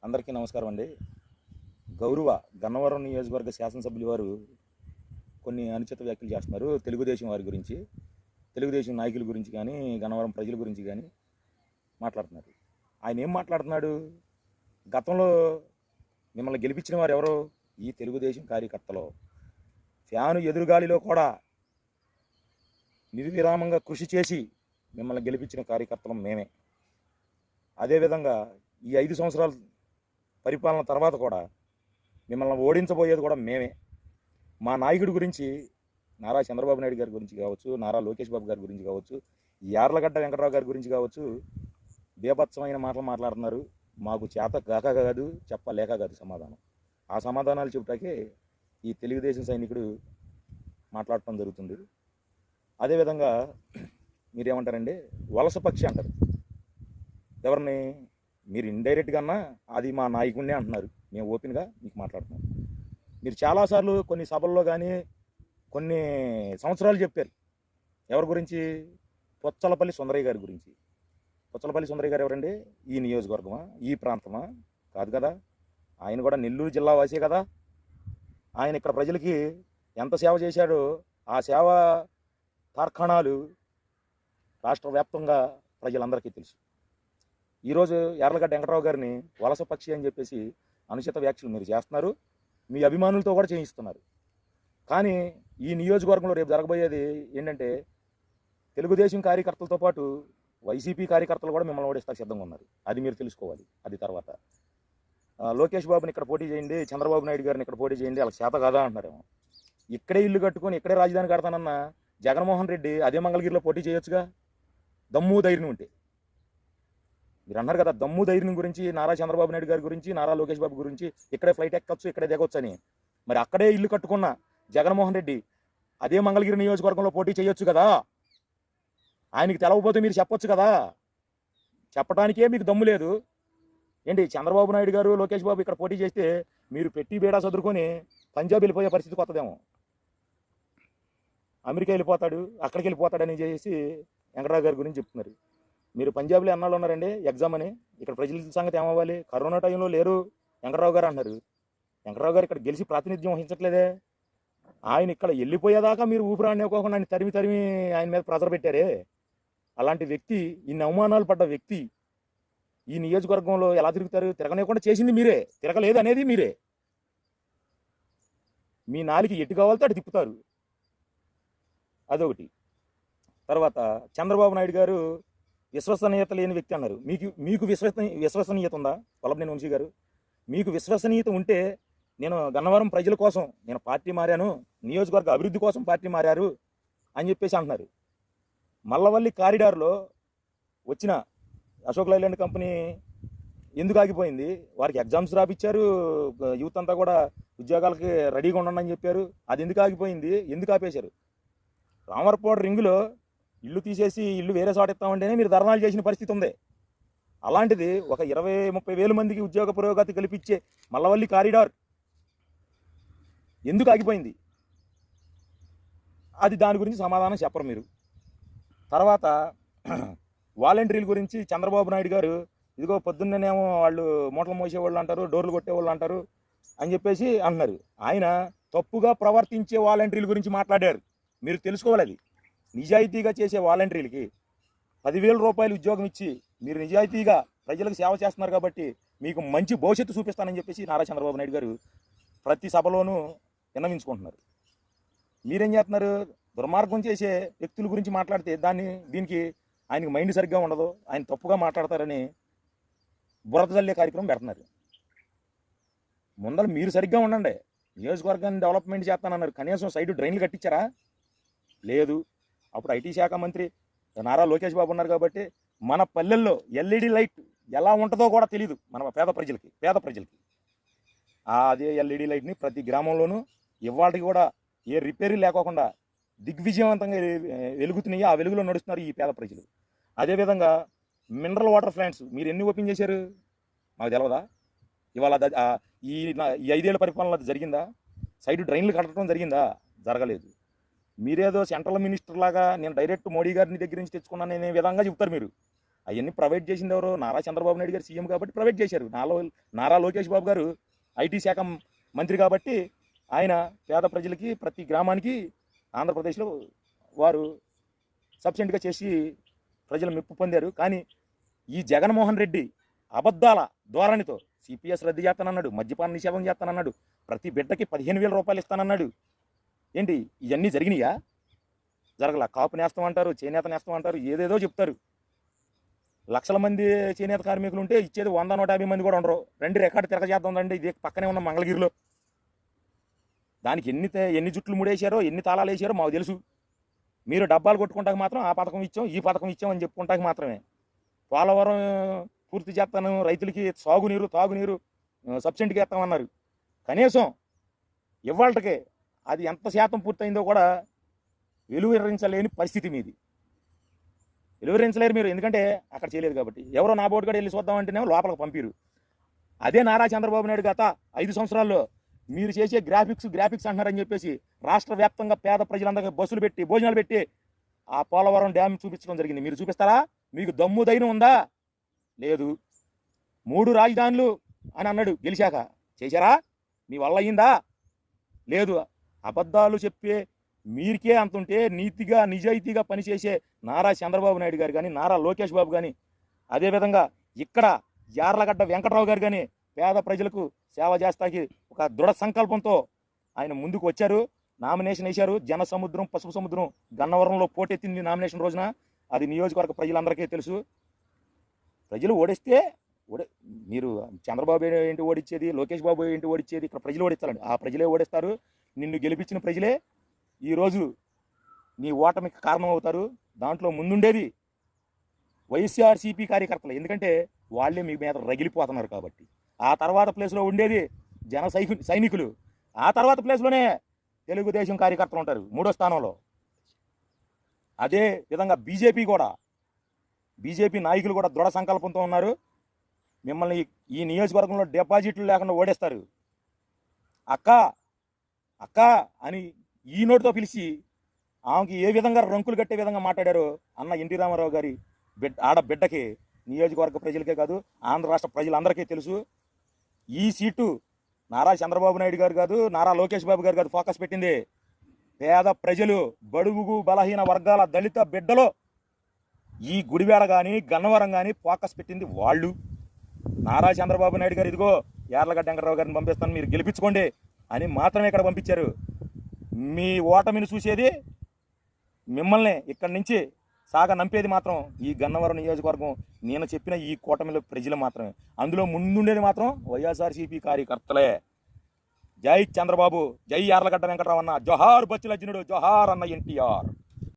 అందరికీ నమస్కారం అండి. గౌరవ గన్నవరం నియోజకవర్గ శాసనసభ్యులు వారు కొన్ని అనుచిత వ్యాఖ్యలు చేస్తున్నారు. తెలుగుదేశం వారి గురించి, తెలుగుదేశం నాయకుల గురించి కానీ, గన్నవరం ప్రజల గురించి కానీ మాట్లాడుతున్నారు. ఆయన ఏం మాట్లాడుతున్నాడు? గతంలో మిమ్మల్ని గెలిపించిన వారు ఎవరు? ఈ తెలుగుదేశం కార్యకర్తలు. ఫ్యాను ఎదురుగాలిలో కూడా నిర్విరామంగా కృషి చేసి మిమ్మల్ని గెలిపించిన కార్యకర్తలు మేమే. అదేవిధంగా ఈ 5 సంవత్సరాల పరిపాలన తర్వాత కూడా మిమ్మల్ని ఓడించబోయేది కూడా మేమే. మా నాయకుడి గురించి, నారా చంద్రబాబు నాయుడు గారి గురించి కావచ్చు, నారా లోకేష్ బాబు గారి గురించి కావచ్చు, యార్లగడ్డ వెంకటరావు గారి గురించి కావచ్చు, బీభత్సమైన మాటలు మాట్లాడుతున్నారు. మాకు చేత కాక కాదు, చెప్పలేక కాదు సమాధానం. ఆ సమాధానాలు చెబుతాకే ఈ తెలుగుదేశం సైనికుడు మాట్లాడటం జరుగుతుంది. అదేవిధంగా మీరేమంటారండి? వలస పక్షి అంటారు. ఎవరిని? మీరు ఇండైరెక్ట్గా అన్నా అది మా నాయకుడినే అంటున్నారు. మేము ఓపెన్గా మీకు మాట్లాడుతున్నాం. మీరు చాలాసార్లు కొన్ని సభల్లో కానీ కొన్ని సంవత్సరాలు చెప్పారు. ఎవరి గురించి? పొచ్చలపల్లి సుందరయ్య గారి గురించి. పొచ్చలపల్లి సుందరయ్య గారు ఎవరండి? ఈ నియోజకవర్గమా? ఈ ప్రాంతమా? కాదు కదా. ఆయన కూడా నెల్లూరు జిల్లా వాసే కదా. ఆయన ఇక్కడ ప్రజలకి ఎంత సేవ చేశాడో ఆ సేవ తార్కాణాలు రాష్ట్ర వ్యాప్తంగా ప్రజలందరికీ తెలుసు. ఈరోజు యార్లగడ్డ వెంకటరావు గారిని వలస పక్షి అని చెప్పేసి అనుచిత వ్యాఖ్యలు మీరు చేస్తున్నారు. మీ అభిమానులతో కూడా చేయిస్తున్నారు. కానీ ఈ నియోజకవర్గంలో రేపు జరగబోయేది ఏంటంటే, తెలుగుదేశం కార్యకర్తలతో పాటు వైసీపీ కార్యకర్తలు కూడా మిమ్మల్ని ఓడిస్తాకు సిద్ధంగా ఉన్నారు. అది మీరు తెలుసుకోవాలి. అది తర్వాత లోకేష్ బాబుని ఇక్కడ పోటీ చేయండి, చంద్రబాబు నాయుడు గారిని ఇక్కడ పోటీ చేయండి, వాళ్ళకి చేత కాదా అంటున్నారేమో. ఇక్కడే ఇల్లు కట్టుకొని ఇక్కడే రాజధాని కడతానన్న జగన్మోహన్ రెడ్డి అదే మంగళగిరిలో పోటీ చేయొచ్చుగా, దమ్ము ధైర్యం ఉంటే. మీరు అన్నారు కదా దమ్ము ధైర్యం గురించి, నారా చంద్రబాబు నాయుడు గారి గురించి, నారా లోకేష్ బాబు గురించి, ఇక్కడే ఫ్లైట్ ఎక్కచ్చు, ఇక్కడే దిగొచ్చు అని. మరి అక్కడే ఇల్లు కట్టుకున్న జగన్మోహన్ రెడ్డి అదే మంగళగిరి నియోజకవర్గంలో పోటీ చేయొచ్చు కదా. ఆయనకి తెలవకపోతే మీరు చెప్పొచ్చు కదా. చెప్పడానికే మీకు దమ్ము లేదు ఏంటి? చంద్రబాబు నాయుడు గారు, లోకేష్ బాబు ఇక్కడ పోటీ చేస్తే మీరు పెట్టి బేడా చదువుకొని పంజాబ్ వెళ్ళిపోయే పరిస్థితి కొత్తదేమో. అమెరికా వెళ్ళిపోతాడు, అక్కడికి వెళ్ళిపోతాడని చేసి వెంకటరావు గారి గురించి చెప్తున్నారు. మీరు పంజాబ్లో ఎన్నాళ్ళు ఉన్నారండి ఎగ్జామ్ అని? ఇక్కడ ప్రజల సంగతి ఏమవ్వాలి? కరోనా టైంలో లేరు వెంకటరావు గారు అంటున్నారు. వెంకటరావు గారు ఇక్కడ గెలిచి ప్రాతినిధ్యం వహించట్లేదే. ఆయన ఇక్కడ వెళ్ళిపోయేదాకా మీరు ఊపిరాడనివ్వకుండా ఆయన తరిమి తరిమి ఆయన మీద ప్రెజర్ పెట్టారే. అలాంటి వ్యక్తి, ఇన్ని అవమానాలు పడ్డ వ్యక్తి ఈ నియోజకవర్గంలో ఎలా తిరుగుతారు? తిరగనివ్వకుండా చేసింది మీరే, తిరగలేదు అనేది మీరే. మీ నాలికి ఎటు కావాలితే అటు తిప్పుతారు. అదొకటి. తర్వాత చంద్రబాబు నాయుడు గారు విశ్వసనీయత లేని వ్యక్తి అన్నారు. మీకు విశ్వసనీయత ఉందా? వల్లభనేని వంశీ గారు, మీకు విశ్వసనీయత ఉంటే నేను గన్నవరం ప్రజల కోసం నేను పార్టీ మారాను, నియోజకవర్గ అభివృద్ధి కోసం పార్టీ మారారు అని చెప్పేసి అంటున్నారు. మల్లవల్లి కారిడార్లో వచ్చిన అశోక్ లైలాండ్ కంపెనీ ఎందుకు ఆగిపోయింది? వారికి ఎగ్జామ్స్ రాపిచ్చారు, యూత్ అంతా కూడా ఉద్యోగాలకి రెడీగా ఉండండి అని చెప్పారు. అది ఎందుకు ఆగిపోయింది? ఎందుకు ఆపేశారు? రామవరపాడు రింగులో ఇల్లు తీసేసి ఇల్లు వేరే చోట ఇస్తామంటేనే మీరు ధర్నాలు చేసిన పరిస్థితి ఉంది. అలాంటిది ఒక 20-30 వేల మందికి ఉద్యోగ పురోగతి కల్పించే మల్లవల్లి కారిడార్ ఎందుకు ఆగిపోయింది? అది దాని గురించి సమాధానం చెప్పరు మీరు. తర్వాత వాలంటీర్ల గురించి చంద్రబాబు నాయుడు గారు ఇదిగో పొద్దున్నేమో వాళ్ళు మూటలు మోసేవాళ్ళు అంటారు, డోర్లు కొట్టేవాళ్ళు అంటారు అని చెప్పేసి అంటున్నారు. ఆయన తప్పుగా ప్రవర్తించే వాలంటీర్ల గురించి మాట్లాడారు. మీరు తెలుసుకోవాలి. అది నిజాయితీగా చేసే వాలంటీర్లకి 10,000 రూపాయలు ఉద్యోగం ఇచ్చి మీరు నిజాయితీగా ప్రజలకు సేవ చేస్తున్నారు కాబట్టి మీకు మంచి భవిష్యత్తు చూపిస్తానని చెప్పేసి నారా చంద్రబాబు నాయుడు గారు ప్రతి సభలోనూ విన్నవించుకుంటున్నారు. మీరేం చేస్తున్నారు? దుర్మార్గం చేసే వ్యక్తుల గురించి మాట్లాడితే దీనికి ఆయనకి మైండ్ సరిగ్గా ఉండదు, ఆయన తప్పుగా మాట్లాడతారని బురద జల్లే కార్యక్రమం పెడుతున్నారు. ముందర మీరు సరిగ్గా ఉండండి. నియోజకవర్గాన్ని డెవలప్మెంట్ చేస్తానన్నారు, కనీసం సైడ్ డ్రైన్లు కట్టించారా? లేదు. అప్పుడు ఐటీ శాఖ మంత్రి నారా లోకేష్ బాబు ఉన్నారు కాబట్టి మన పల్లెల్లో ఎల్ఈడి లైట్ ఎలా ఉంటుందో కూడా తెలియదు మన పేద ప్రజలకి. అదే ఎల్ఈడి లైట్ని ప్రతి గ్రామంలోనూ ఇవాళకి కూడా ఏ రిపేరీ లేకోకుండా దిగ్విజయవంతంగా వెలుగుతున్నాయి. ఆ వెలుగులో నడుస్తున్నారు ఈ పేద ప్రజలు. అదేవిధంగా మినరల్ వాటర్ ప్లాంట్స్ మీరు ఎన్ని ఓపెన్ చేశారు? మాకు తెలియదా? ఇవాళ ఈ 5 ఏళ్ల పరిపాలన అది జరిగిందా? సైడ్ డ్రైన్లు కట్టడం జరిగిందా? జరగలేదు. మీరేదో సెంట్రల్ మినిస్టర్ లాగా నేను డైరెక్ట్ మోడీ గారిని దగ్గర నుంచి తెచ్చుకున్నాను అనే విధంగా చెప్తారు మీరు. అవన్నీ ప్రైవేట్ చేసింది ఎవరు? నారా చంద్రబాబు నాయుడు గారు సీఎం కాబట్టి ప్రైవేట్ చేశారు. నారా లోకేష్ బాబు గారు ఐటీ శాఖ మంత్రి కాబట్టి ఆయన పేద ప్రజలకి ప్రతి గ్రామానికి ఆంధ్రప్రదేశ్లో వారు సబ్సిడెంట్గా చేసి ప్రజలు మెప్పు పొందారు. కానీ ఈ జగన్మోహన్ రెడ్డి అబద్ధాల ధోరణితో సిపిఎస్ రద్దు చేస్తానన్నాడు, మద్యపాన నిషేధం చేస్తానన్నాడు, ప్రతి బిడ్డకి 15,000 రూపాయలు ఇస్తానన్నాడు. ఏంటి ఇవన్నీ జరిగినాయా? జరగల. కాపు నేస్తం అంటారు, చేనేత నేస్తం అంటారు, ఏదేదో చెప్తారు. లక్షల మంది చేనేత కార్మికులు ఉంటే ఇచ్చేది 100-150 మంది కూడా ఉండరు. రండి రికార్డు తిరగజేద్దామండి, ఇది పక్కనే ఉన్న మంగళగిరిలో. దానికి ఎన్ని జుట్లు ముడేశారో, ఎన్ని తాళాలు వేసారో మాకు తెలుసు. మీరు డబ్బాలు కొట్టుకుంటాక మాత్రం ఆ పథకం ఇచ్చాం, ఈ పథకం ఇచ్చాం అని చెప్పుకుంటాక మాత్రమే. పోలవరం పూర్తి చేస్తాను, రైతులకి సాగునీరు తాగునీరు సబ్సిడీకి ఇస్తామన్నారు. కనీసం ఇవాళకే అది ఎంత శాతం పూర్తయిందో కూడా వెలువరించలేని పరిస్థితి మీది. వెలువరించలేరు మీరు, ఎందుకంటే అక్కడ చేయలేదు కాబట్టి. ఎవరో నా బోర్డు కూడా వెళ్ళి చూద్దామంటేనే లోపలికి పంపిరు. అదే నారా చంద్రబాబు నాయుడు గత 5 సంవత్సరాల్లో మీరు చేసే గ్రాఫిక్స్ అంటున్నారని చెప్పేసి రాష్ట్ర వ్యాప్తంగా పేద ప్రజలందరికీ బస్సులు పెట్టి భోజనాలు పెట్టి ఆ పోలవరం డ్యామ్ చూపించడం జరిగింది. మీరు చూపిస్తారా? మీకు దమ్ము ధైర్యం ఉందా? లేదు. 3 రాజధానులు అని అన్నాడు గెలిచాక. చేశారా? మీ వల్ల అయ్యిందా? లేదు. అబద్ధాలు చెప్పే మీరికే అంతుంటే నీతిగా నిజాయితీగా పనిచేసే నారా చంద్రబాబు నాయుడు గారు కానీ, నారా లోకేష్ బాబు కానీ, అదేవిధంగా ఇక్కడ యార్లగడ్డ వెంకట్రావు గారు కానీ పేద ప్రజలకు సేవ చేస్తాకి ఒక దృఢ సంకల్పంతో ఆయన ముందుకు వచ్చారు. నామినేషన్ వేశారు. జన సముద్రం పసుపు సముద్రం గన్నవరంలో పోటెత్తింది నామినేషన్ రోజున. అది నియోజకవర్గ ప్రజలందరికీ తెలుసు. ప్రజలు ఓడిస్తే మీరు చంద్రబాబు ఏంటి ఓడిచ్చేది, లోకేష్ బాబు ఏంటి ఓడిచ్చేది? ఇక్కడ ప్రజలు ఓడిస్తారండి. ఆ ప్రజలే ఓడిస్తారు. నిన్ను గెలిపించిన ప్రజలే ఈరోజు నీ ఓటమికి కారణం అవుతారు. దాంట్లో ముందుండేది వైఎస్ఆర్సీపీ కార్యకర్తలు, ఎందుకంటే వాళ్ళే మీ మీద రగిలిపోతున్నారు కాబట్టి. ఆ తర్వాత ప్లేస్లో ఉండేది జన సైనికులు. ఆ తర్వాత ప్లేస్లోనే తెలుగుదేశం కార్యకర్తలు ఉంటారు 3వ స్థానంలో. అదే విధంగా బీజేపీ నాయకులు కూడా దృఢ సంకల్పంతో ఉన్నారు. మిమ్మల్ని ఈ నియోజకవర్గంలో డిపాజిట్లు లేకుండా ఓడేస్తారు. అక్క అని ఈ నోటితో పిలిచి ఆమెకి ఏ విధంగా రంకులు కట్టే విధంగా మాట్లాడారో అన్న ఎన్టీ రామారావు గారి ఆడబిడ్డకి నియోజకవర్గ ప్రజలకే కాదు ఆంధ్ర రాష్ట్ర ప్రజలందరికీ తెలుసు. ఈ సీటు నారా చంద్రబాబు నాయుడు గారు కాదు, నారా లోకేష్ బాబు గారు కాదు ఫోకస్ పెట్టింది. పేద ప్రజలు, బడుగు బలహీన వర్గాల దళిత బిడ్డలో ఈ గుడివాడ కానీ గన్నవరం కానీ ఫోకస్ పెట్టింది వాళ్ళు. నారా చంద్రబాబు నాయుడు గారు ఇదిగో యార్లగడ్డ వెంకటరావు గారిని పంపిస్తాను, మీరు గెలిపించుకోండి అని మాత్రమే ఇక్కడ పంపించారు. మీ ఓటమిని చూసేది, మిమ్మల్ని ఇక్కడి నుంచి సాగ నంపేది మాత్రం ఈ గన్నవరం నియోజకవర్గం, నేను చెప్పిన ఈ కూటమిలో ప్రజలు మాత్రమే. అందులో ముందుండేది మాత్రం వైఎస్ఆర్సీపీ కార్యకర్తలే. జై చంద్రబాబు, జై యార్లగడ్డ వెంకటరావు అన్న, జోహార్ బచ్చుల అర్జునుడు, జోహార్ అన్న ఎన్టీఆర్.